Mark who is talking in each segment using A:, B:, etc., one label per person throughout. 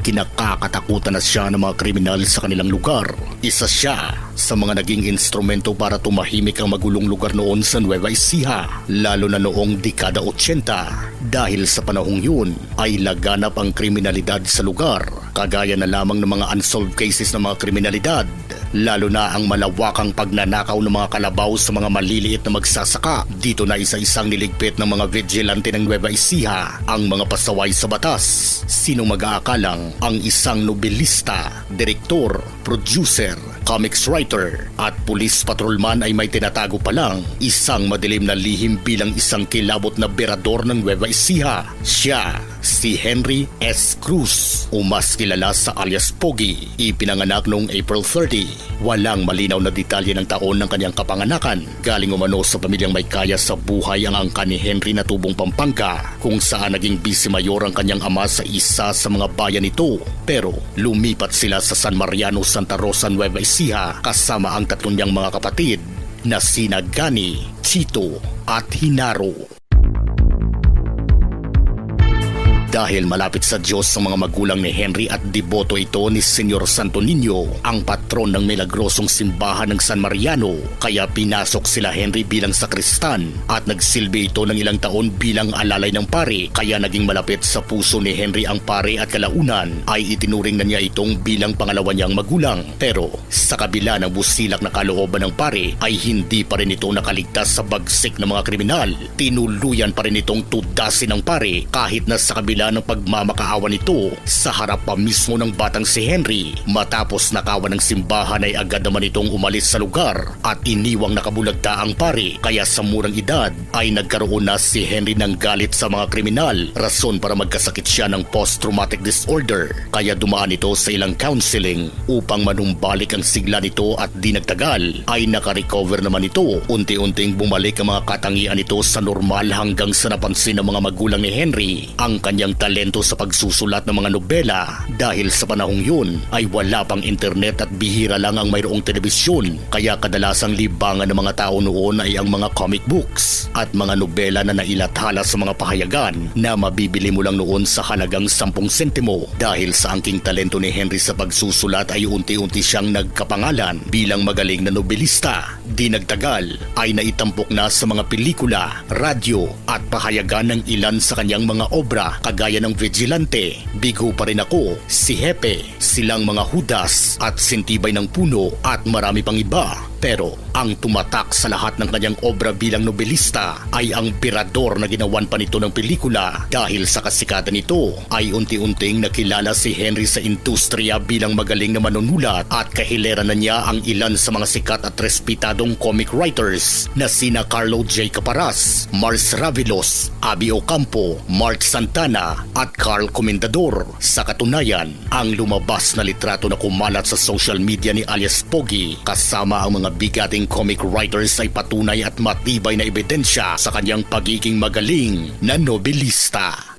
A: ay kinakakatakutan na siya ng mga kriminal sa kanilang lugar. Isa siya sa mga naging instrumento para tumahimik ang magulong lugar noon sa Nueva Ecija, lalo na noong dekada 80. Dahil sa panahong yun ay laganap ang kriminalidad sa lugar, kagaya na lamang ng mga unsolved cases ng mga kriminalidad, lalo na ang malawakang pagnanakaw ng mga kalabaw sa mga maliliit na magsasaka. Dito na isa-isang niligpit ng mga vigilante ng Nueva Ecija ang mga pasaway sa batas. Sino mag-aakalang ang isang nobelista, direktor, producer, comics writer at police patrolman ay may tinatago pa lang isang madilim na lihim bilang isang kilabot na berador ng Nueva Ecija. Siya si Henry S. Cruz o mas kilala sa alias Pogi. Ipinanganak noong April 30. Walang malinaw na detalye ng taon ng kanyang kapanganakan. Galing umano sa pamilyang may kaya sa buhay ang angka ni Henry na tubong Pampanga, kung saan naging vice mayor ang kanyang ama sa isa sa mga bayan nito. Pero lumipat sila sa San Mariano, Santa Rosa, Nueva Ecija kasama ang tatlong niyang mga kapatid na sina Gani, Chito at Hinaro. Dahil malapit sa Diyos ang mga magulang ni Henry at deboto ito ni Senyor Santo Niño, ang patron ng milagrosong simbahan ng San Mariano, kaya pinasok sila Henry bilang sakristan at nagsilbi ito ng ilang taon bilang alalay ng pare. Kaya naging malapit sa puso ni Henry ang pare at kalaunan ay itinuring na niya itong bilang pangalawa niyang magulang. Pero sa kabila ng busilak na kalooban ng pare ay hindi pa rin ito nakaligtas sa bagsik ng mga kriminal. Tinuluyan pa rin itong tudasin ng pare kahit na sa kabila ng pagmamakaawa nito sa harap pa mismo ng batang si Henry. Matapos nakawan ng simbahan ay agad naman itong umalis sa lugar at iniwang nakabulagta ang pare. Kaya sa murang edad ay nagkaroon na si Henry ng galit sa mga kriminal, rason para magkasakit siya ng post-traumatic disorder. Kaya dumaan ito sa ilang counseling upang manumbalik ang sigla nito at di nagtagal ay nakarecover naman ito. Unti-unting bumalik ang mga katangian nito sa normal hanggang sa napansin ng mga magulang ni Henry ang kanyang talento sa pagsusulat ng mga nobela. Dahil sa panahong yun ay wala pang internet at bihira lang ang mayroong telebisyon, kaya kadalasang libangan ng mga tao noon ay ang mga comic books at mga nobela na nailathala sa mga pahayagan na mabibili mo lang noon sa halagang 10 sentimo. Dahil sa angking talento ni Henry sa pagsusulat ay unti-unti siyang nagkapangalan bilang magaling na nobelista. Di nagtagal ay naitampok na sa mga pelikula, radyo at pahayagan ng ilan sa kanyang mga obra kagaya ng Vigilante, Bigo Pa Rin Ako, Si Hepe, Silang Mga Hudas at Sintibay ng Puno at marami pang iba. Pero ang tumatak sa lahat ng kanyang obra bilang nobelista ay ang berador na ginawan pa nito ng pelikula. Dahil sa kasikatan nito ay unti-unting nakilala si Henry sa industriya bilang magaling na manunulat at kahilera na niya ang ilan sa mga sikat at respetadong comic writers na sina Carlo J. Caparas, Mars Ravelos, Abby Ocampo, Mark Santana at Carl Comendador. Sa katunayan, ang lumabas na litrato na kumalat sa social media ni alias Pogi kasama ang mga bigating comic writers ay patunay at matibay na ebidensya sa kanyang pagiging magaling na nobelista.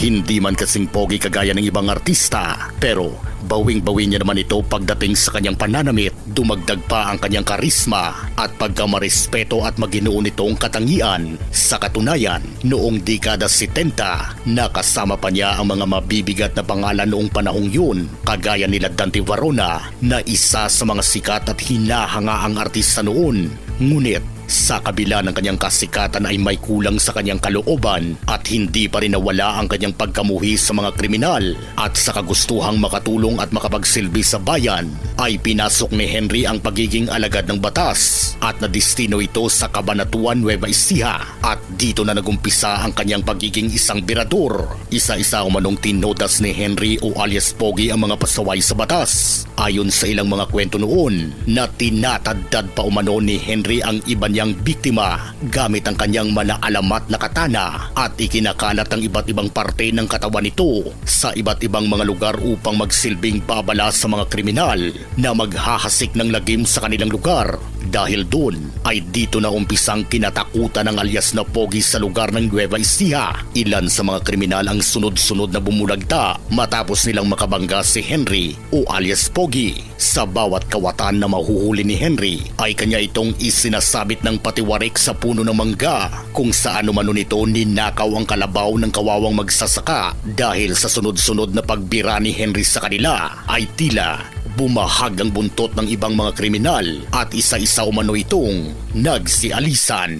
A: Hindi man kasing pogi kagaya ng ibang artista, pero bawing-bawi niya naman ito pagdating sa kanyang pananamit. Dumagdag pa ang kanyang karisma at pagkamarespeto at maginoo nitong katangian. Sa katunayan, noong dekada 70, nakasama pa niya ang mga mabibigat na pangalan noong panahong yun, kagaya nila Dante Varona na isa sa mga sikat at hinahangaang artista noon. Ngunit sa kabila ng kanyang kasikatan ay may kulang sa kanyang kalooban at hindi pa rin nawala ang kanyang pagkamuhi sa mga kriminal. At sa kagustuhang makatulong at makapagsilbi sa bayan ay pinasok ni Henry ang pagiging alagad ng batas at nadestino ito sa Cabanatuan, Nueva Ecija. At dito na nagumpisa ang kanyang pagiging isang berador. Isa-isa umanong tinodas ni Henry o alias Pogi ang mga pasaway sa batas. Ayon sa ilang mga kwento noon na tinatadad pa umano ni Henry ang iba niyang biktima gamit ang kanyang malaalamat na katana at ikinakalat ang iba't ibang parte ng katawan nito sa iba't ibang mga lugar upang magsilbing babala sa mga kriminal na maghahasik ng lagim sa kanilang lugar. Dahil doon ay dito na umpisang kinatakutan ng alias na Pogi sa lugar ng Nueva Ecija. Ilan sa mga kriminal ang sunod-sunod na bumulagta matapos nilang makabangga si Henry o alias Pogi. Sa bawat kawatan na mahuhuli ni Henry ay kanya itong isinasabit ng patiwarik sa puno ng mangga kung saan umano nito ninakaw ang kalabaw ng kawawang magsasaka. Dahil sa sunod-sunod na pagbira ni Henry sa kanila ay tila bumahag ang buntot ng ibang mga kriminal at isa-isa umano itong nagsialisan.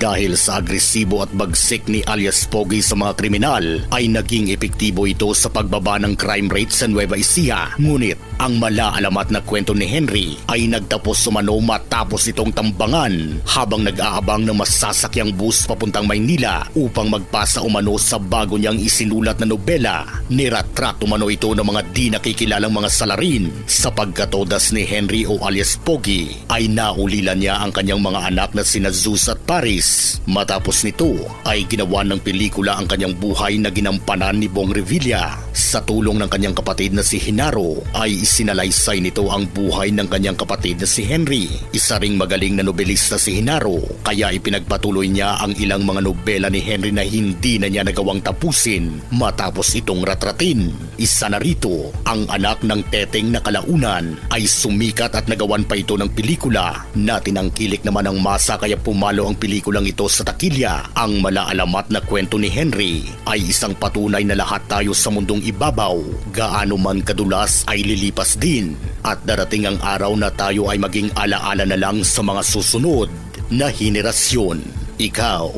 A: Dahil sa agresibo at bagsik ni alias Pogi sa mga kriminal ay naging epektibo ito sa pagbaba ng crime rate sa Nueva Ecija. Ngunit ang malaalamat na kwento ni Henry ay nagtapos umano matapos itong tambangan habang nag-aabang ng masasakyang bus papuntang Maynila upang magpasa umano sa bago niyang isinulat na nobela. Niratrato umano ito ng mga di nakikilalang mga salarin sa pagkatodas ni Henry o alias Pogi ay naulilan niya ang kanyang mga anak na sina Zeus at Paris. Matapos nito ay ginawa ng pelikula ang kanyang buhay na ginampanan ni Bong Revilla. Sa tulong ng kanyang kapatid na si Genaro ay isinalaysay nito ang buhay ng kanyang kapatid na si Henry. Isa ring magaling na nobelista si Genaro kaya ipinagpatuloy niya ang ilang mga nobela ni Henry na hindi na niya nagawang tapusin matapos itong ratratin. Isa na rito, ang anak ng teteng na kalaunan ay sumikat at nagawan pa ito ng pelikula na tinangkilik naman ang masa kaya pumalo ang pelikulang ito sa takilya. Ang malaalamat na kwento ni Henry ay isang patunay na lahat tayo sa mundong ibabaw, gaano man kadulas ay lilipas din at darating ang araw na tayo ay maging alaala na lang sa mga susunod na henerasyon. Ikaw,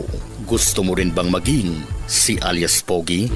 A: gusto mo rin bang maging si alias Pogi?